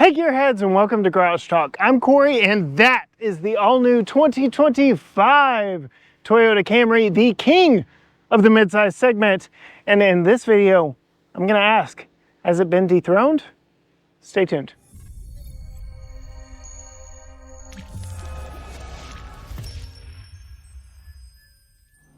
Hey gearheads, and welcome to Garage Talk. I'm Corey, and that is the all-new 2025 Toyota Camry, the king of the midsize segment. And in this video, I'm gonna ask, has it been dethroned? Stay tuned.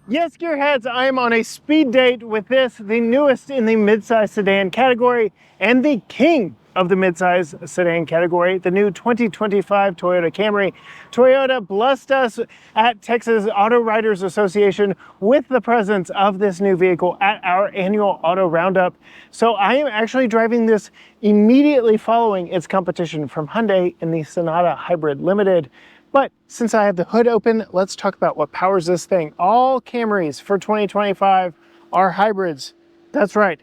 Yes, gearheads, I am on a speed date with this, the newest in the midsize sedan category and the king of the midsize sedan category, the new 2025 Toyota Camry. Toyota blessed us at Texas Auto Writers Association with the presence of this new vehicle at our annual auto roundup. So I am actually driving this immediately following its competition from Hyundai in the Sonata Hybrid Limited. But since I have the hood open, let's talk about what powers this thing. All Camrys for 2025 are hybrids. That's right.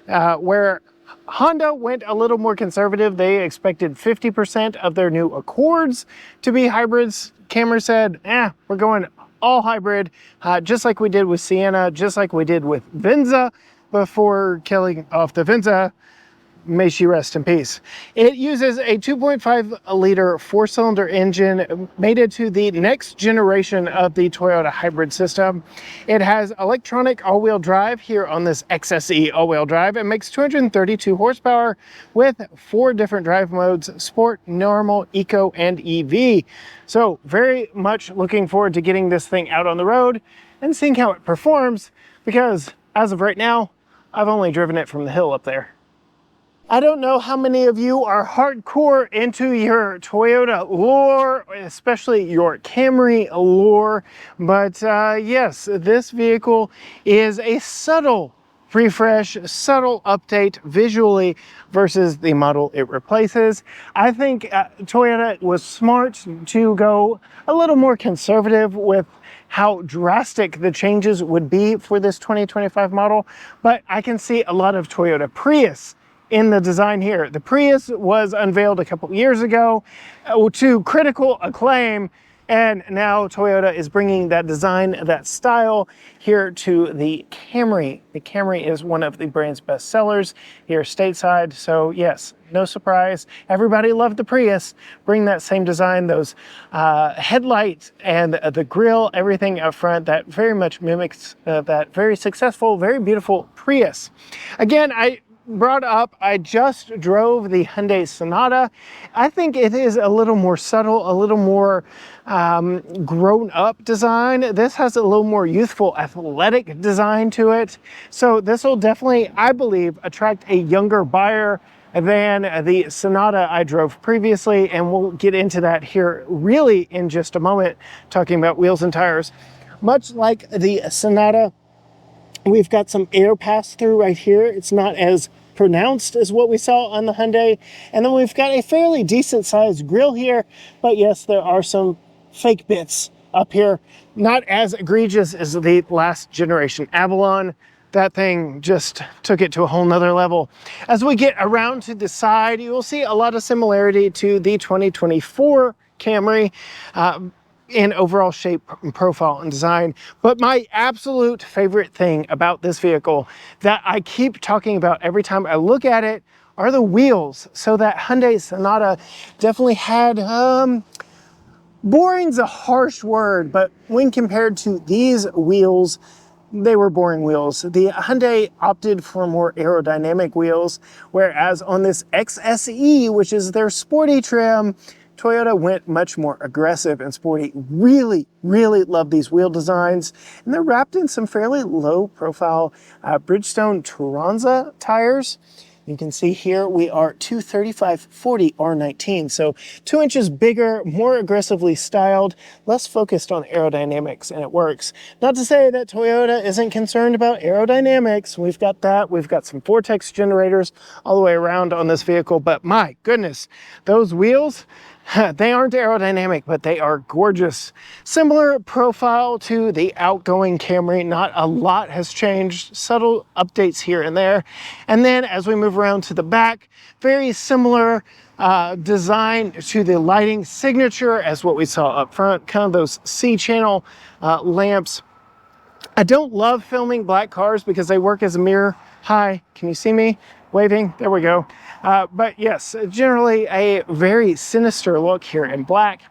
Where Honda went a little more conservative, they expected 50% of their new Accords to be hybrids. Camry said, we're going all hybrid, just like we did with Sienna, just like we did with Venza before killing off the Venza. May she rest in peace. It uses a 2.5 liter four-cylinder engine mated to the next generation of the Toyota hybrid system. It has electronic all-wheel drive here on this XSE all-wheel drive. It makes 232 horsepower with 4 different drive modes: Sport, Normal, Eco, and EV. So very much looking forward to getting this thing out on the road and seeing how it performs, because as of right now, I've only driven it from the hill up there. I don't know how many of you are hardcore into your Toyota lore, especially your Camry lore, but yes, this vehicle is a subtle refresh, subtle update visually versus the model it replaces. I think Toyota was smart to go a little more conservative with how drastic the changes would be for this 2025 model, but I can see a lot of Toyota Prius in the design here. The Prius was unveiled a couple years ago to critical acclaim, and now Toyota is bringing that design, that style here to the Camry. The Camry is one of the brand's best sellers here stateside, so yes, no surprise. Everybody loved the Prius. Bring that same design, those headlights and the grille, everything up front that very much mimics that very successful, very beautiful Prius. Again, I just drove the Hyundai Sonata. I think it is a little more subtle, a little more grown-up design. This has a little more youthful, athletic design to it. So this will definitely, I believe, attract a younger buyer than the Sonata I drove previously, and we'll get into that here really in just a moment, talking about wheels and tires. Much like the Sonata, we've got some air pass-through right here. It's not as pronounced as what we saw on the Hyundai. And then we've got a fairly decent sized grille here, but yes, there are some fake bits up here. Not as egregious as the last generation Avalon. That thing just took it to a whole nother level. As we get around to the side, you will see a lot of similarity to the 2024 Camry. In overall shape, profile, and design. But my absolute favorite thing about this vehicle that I keep talking about every time I look at it are the wheels. So that Hyundai Sonata definitely had, boring's a harsh word, but when compared to these wheels, they were boring wheels. The Hyundai opted for more aerodynamic wheels, whereas on this XSE, which is their sporty trim, Toyota went much more aggressive and sporty. Really, really love these wheel designs. And they're wrapped in some fairly low profile Bridgestone Turanza tires. You can see here we are 235/40 R19, so 2 inches bigger, more aggressively styled, less focused on aerodynamics, and it works. Not to say that Toyota isn't concerned about aerodynamics. We've got that. We've got some vortex generators all the way around on this vehicle, but my goodness, those wheels, they aren't aerodynamic, but they are gorgeous. Similar profile to the outgoing Camry. Not a lot has changed. Subtle updates here and there. And then as we move around to the back, very similar design to the lighting signature as what we saw up front. Kind of those C-channel lamps. I don't love filming black cars because they work as a mirror. Hi, can you see me? waving, there we go. But yes, generally a very sinister look here in black.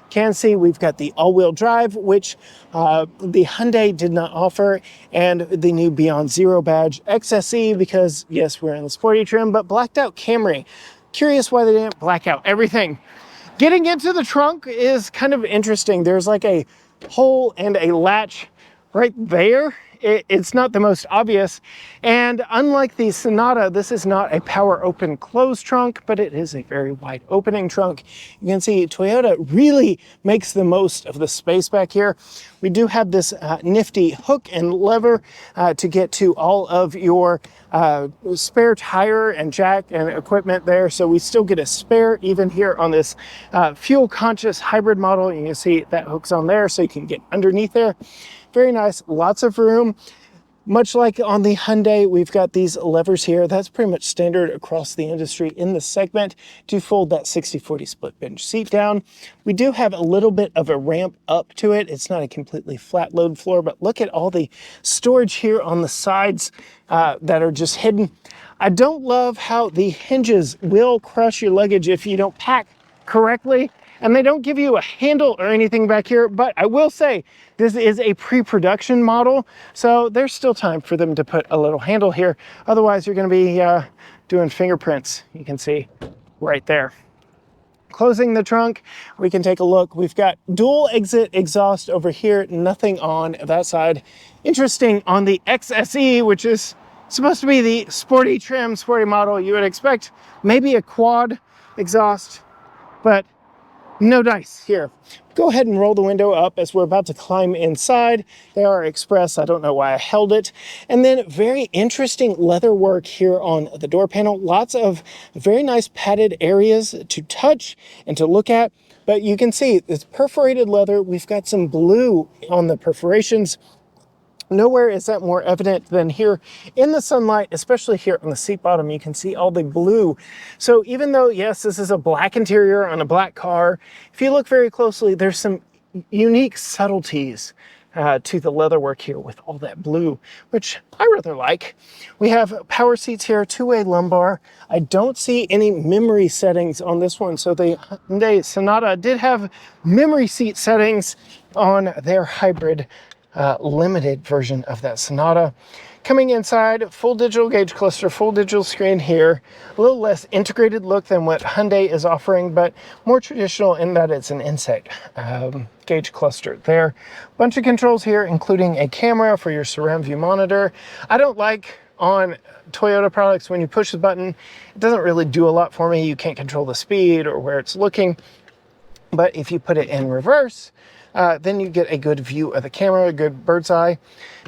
Can see we've got the all-wheel drive, which the Hyundai did not offer, and the new Beyond Zero badge XSE, because yes, we're in the sporty trim, but blacked out Camry. Curious why they didn't black out everything. Getting into the trunk is kind of interesting. There's like a hole and a latch right there. It's not the most obvious, and unlike the Sonata, this is not a power open close trunk, but it is a very wide opening trunk. You can see Toyota really makes the most of the space back here. We do have this nifty hook and lever to get to all of your spare tire and jack and equipment there, so we still get a spare even here on this fuel conscious hybrid model. You can see that hook's on there, so you can get underneath there. Very nice, lots of room. Much like on the Hyundai, we've got these levers here. That's pretty much standard across the industry in this segment to fold that 60/40 split bench seat down. We do have a little bit of a ramp up to it. It's not a completely flat load floor, but look at all the storage here on the sides that are just hidden. I don't love how the hinges will crush your luggage if you don't pack correctly. And they don't give you a handle or anything back here, but I will say this is a pre-production model, so there's still time for them to put a little handle here. Otherwise, you're going to be doing fingerprints. You can see right there. Closing the trunk, we can take a look. We've got dual exit exhaust over here, nothing on that side. Interesting, on the XSE, which is supposed to be the sporty trim, sporty model, you would expect maybe a quad exhaust, but no dice here. Go ahead and roll the window up as we're about to climb inside. They are express. I don't know why I held it. And then very interesting leather work here on the door panel. Lots of very nice padded areas to touch and to look at. But you can see it's perforated leather. We've got some blue on the perforations. Nowhere is that more evident than here in the sunlight, especially here on the seat bottom. You can see all the blue. So even though, yes, this is a black interior on a black car, if you look very closely, there's some unique subtleties to the leatherwork here with all that blue, which I rather like. We have power seats here, two-way lumbar. I don't see any memory settings on this one. So the Hyundai Sonata did have memory seat settings on their hybrid limited version of that Sonata. Coming inside, full digital gauge cluster, full digital screen here. A little less integrated look than what Hyundai is offering, but more traditional in that it's an inside gauge cluster there. Bunch of controls here, including a camera for your surround view monitor. I don't like on Toyota products when you push the button, it doesn't really do a lot for me. You can't control the speed or where it's looking. But if you put it in reverse, then you get a good view of the camera, a good bird's eye.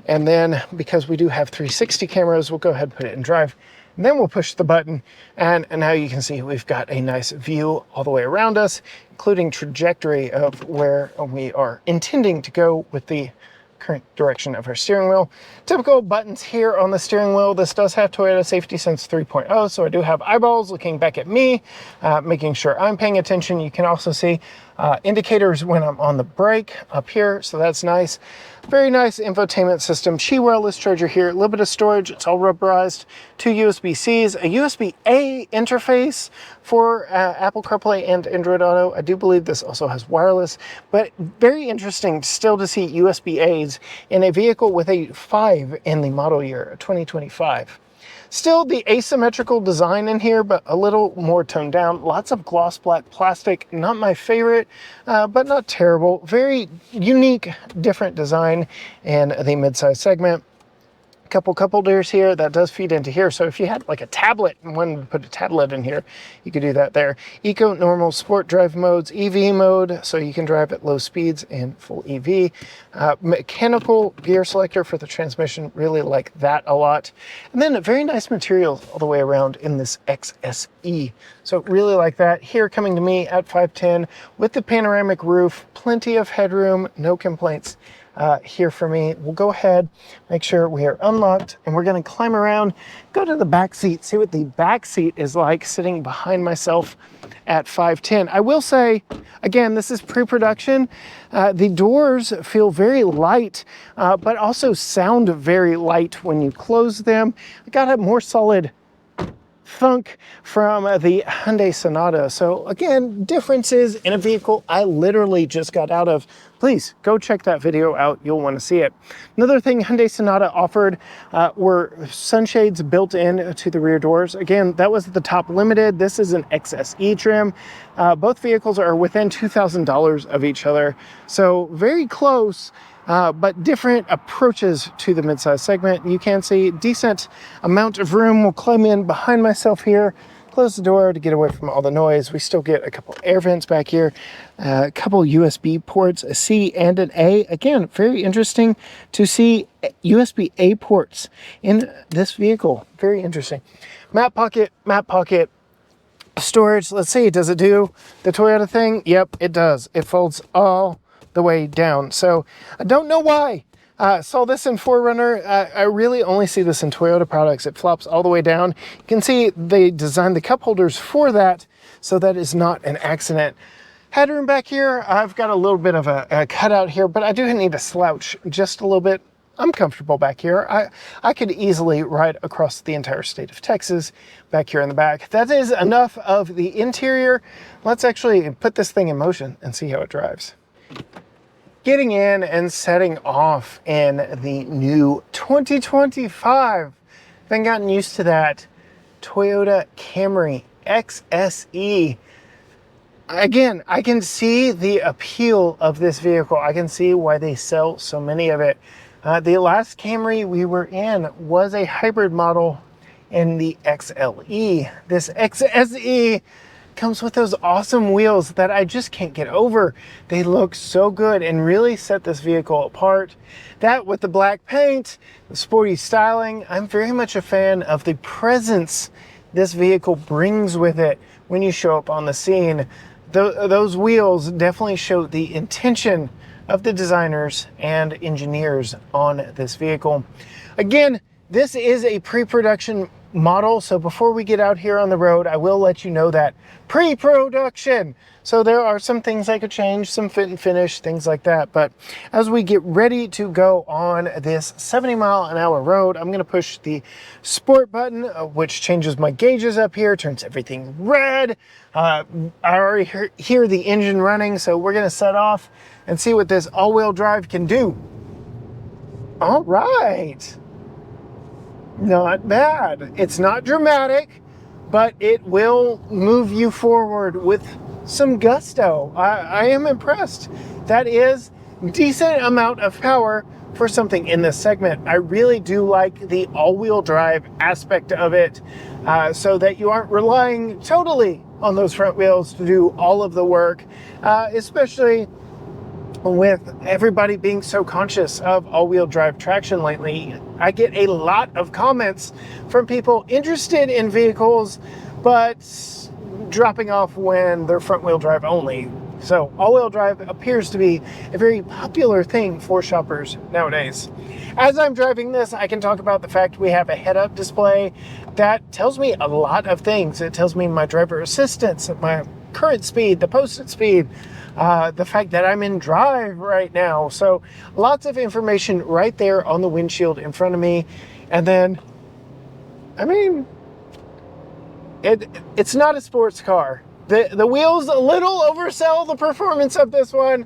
And then because we do have 360 cameras, we'll go ahead and put it in drive. And then we'll push the button. And now you can see we've got a nice view all the way around us, including trajectory of where we are intending to go with the current direction of our steering wheel. Typical buttons here on the steering wheel. This does have Toyota Safety Sense 3.0, so I do have eyeballs looking back at me, making sure I'm paying attention. You can also see indicators when I'm on the brake up here, so that's nice. Very nice infotainment system. Qi wireless charger here, a little bit of storage, it's all rubberized. 2 USB-Cs, a USB-A interface for Apple CarPlay and Android Auto. I do believe this also has wireless, but very interesting still to see USB-As in a vehicle with a 5 in the model year, 2025. Still the asymmetrical design in here, but a little more toned down. Lots of gloss black plastic, not my favorite, but not terrible. Very unique, different design in the midsize segment. Couple cup holders here that does feed into here, so if you had like a tablet and wanted to put a tablet in here, you could do that there. Eco, normal, sport drive modes, EV mode, so you can drive at low speeds and full EV. Mechanical gear selector for the transmission, really like that a lot. And then a very nice material all the way around in this XSE, so really like that. Here coming to me at 5'10", with the panoramic roof, plenty of headroom, no complaints here for me. We'll go ahead, make sure we are unlocked, and we're going to climb around, go to the back seat, see what the back seat is like sitting behind myself at 5'10". I will say, again, this is pre-production. The doors feel very light, but also sound very light when you close them. I got a more solid thunk from the Hyundai Sonata. So again, differences in a vehicle I literally just got out of. Please go check that video out. You'll want to see it. Another thing Hyundai Sonata offered were sunshades built in to the rear doors. Again, that was the top limited. This is an XSE trim. Both vehicles are within $2,000 of each other. So very close. But different approaches to the midsize segment. You can see decent amount of room. We'll climb in behind myself here, close the door to get away from all the noise. We still get a couple air vents back here, a couple USB ports, a C and an A. Again, very interesting to see USB-A ports in this vehicle. Very interesting. Map pocket, storage. Let's see, does it do the Toyota thing? Yep, it does. It folds all the way down. So I don't know why. Saw this in 4Runner. I really only see this in Toyota products. It flops all the way down. You can see they designed the cup holders for that, so that is not an accident. Headroom back here, I've got a little bit of a cutout here, but I do need to slouch just a little bit. I'm comfortable back here. I could easily ride across the entire state of Texas back here in the back. That is enough of the interior. Let's actually put this thing in motion and see how it drives. Getting in and setting off in the new 2025. Then gotten used to that Toyota Camry XSE. Again, I can see the appeal of this vehicle. I can see why they sell so many of it. The last Camry we were in was a hybrid model in the XLE. This XSE comes with those awesome wheels that I just can't get over. They look so good and really set this vehicle apart. That with the black paint, the sporty styling, I'm very much a fan of the presence this vehicle brings with it when you show up on the scene. Those wheels definitely show the intention of the designers and engineers on this vehicle. Again, this is a pre-production model, so before we get out here on the road, I will let you know that pre-production. So there are some things I could change, some fit and finish, things like that. But as we get ready to go on this 70-mile-an-hour road, I'm going to push the sport button, which changes my gauges up here, turns everything red. I already hear the engine running, so we're going to set off and see what this all-wheel drive can do. All right. Not bad. It's not dramatic, but it will move you forward with some gusto. I am impressed. That is decent amount of power for something in this segment. I really do like the all-wheel drive aspect of it, so that you aren't relying totally on those front wheels to do all of the work, especially with everybody being so conscious of all-wheel drive traction lately. I get a lot of comments from people interested in vehicles, but dropping off when they're front-wheel drive only. So all-wheel drive appears to be a very popular thing for shoppers nowadays. As I'm driving this, I can talk about the fact we have a head-up display that tells me a lot of things. It tells me my driver assistance, my current speed, the posted speed, the fact that I'm in drive right now. So lots of information right there on the windshield in front of me. And then, I mean, it's not a sports car. The wheels a little oversell the performance of this one,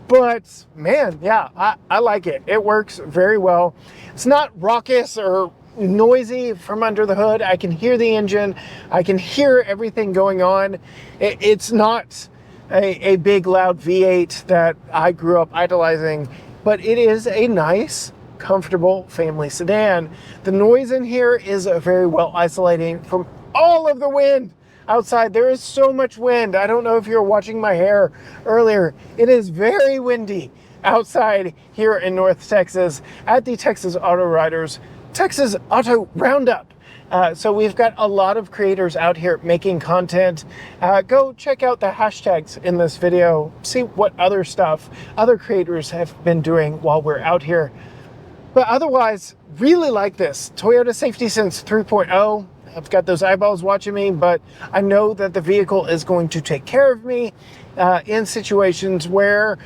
but man, yeah, I like it. It works very well. It's not raucous or noisy from under the hood. I can hear the engine. I can hear everything going on. It's not a big loud V8 that I grew up idolizing, but it is a nice, comfortable family sedan. The noise in here is very well isolating from all of the wind outside. There is so much wind. I don't know if you were watching my hair earlier. It is very windy outside here in North Texas at the Texas Auto Riders Texas Auto Roundup. So we've got a lot of creators out here making content. Go check out the hashtags in this video. See what other stuff other creators have been doing while we're out here. But otherwise, really like this. Toyota Safety Sense 3.0. I've got those eyeballs watching me, but I know that the vehicle is going to take care of me in situations where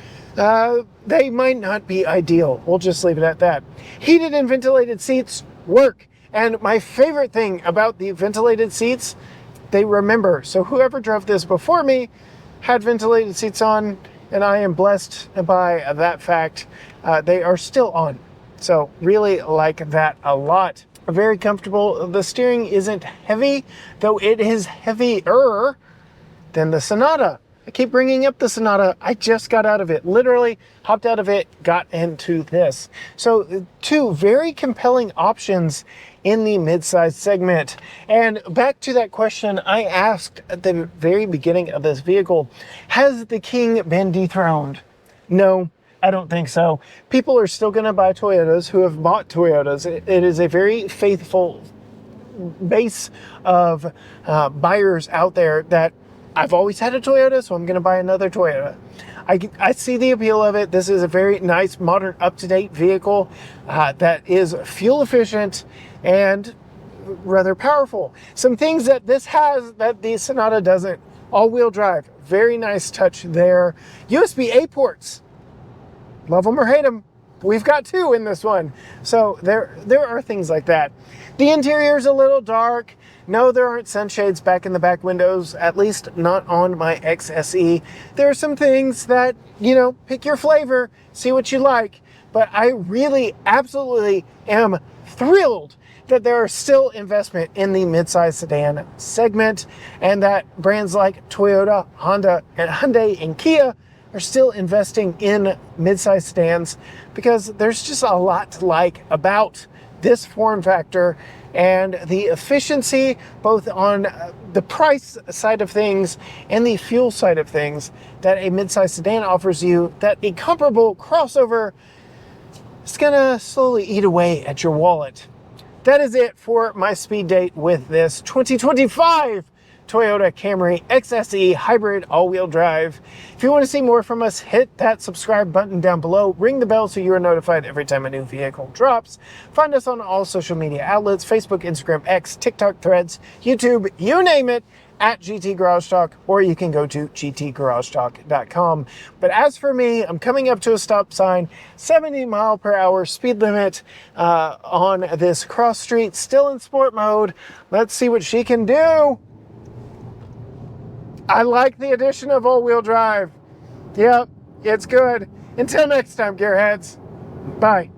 they might not be ideal. We'll just leave it at that. Heated and ventilated seats work. And my favorite thing about the ventilated seats, they remember. So whoever drove this before me had ventilated seats on, and I am blessed by that fact. They are still on. So really like that a lot. Very comfortable. The steering isn't heavy, though it is heavier than the Sonata. I keep bringing up the Sonata. I just got out of it. Literally hopped out of it, got into this. So two very compelling options in the midsize segment. And back to that question I asked at the very beginning of this vehicle, has the King been dethroned? No, I don't think so. People are still going to buy Toyotas who have bought Toyotas. It is a very faithful base of buyers out there that I've always had a Toyota, so I'm going to buy another Toyota. I see the appeal of it. This is a very nice, modern, up-to-date vehicle that is fuel efficient and rather powerful. Some things that this has that the Sonata doesn't. All-wheel drive, very nice touch there. USB-A ports, love them or hate them. We've got two in this one. So there are things like that. The interior is a little dark. No, there aren't sunshades back in the back windows, at least not on my XSE. There are some things that, you know, pick your flavor, see what you like. But I really absolutely am thrilled that there are still investment in the midsize sedan segment, and that brands like Toyota, Honda, and Hyundai and Kia are still investing in midsize sedans, because there's just a lot to like about this form factor and the efficiency, both on the price side of things and the fuel side of things, that a midsize sedan offers you, that a comparable crossover is gonna slowly eat away at your wallet. That is it for my speed date with this 2025 Toyota Camry XSE hybrid all-wheel drive. If you want to see more from us, hit that subscribe button down below. Ring the bell so you are notified every time a new vehicle drops. Find us on all social media outlets, Facebook, Instagram, X, TikTok, Threads, YouTube, you name it, at GT Garage Talk, or you can go to gtgaragetalk.com. But as for me, I'm coming up to a stop sign, 70-mile-per-hour speed limit on this cross street, still in sport mode. Let's see what she can do. I like the addition of all-wheel drive. Yep, it's good. Until next time, gearheads. Bye.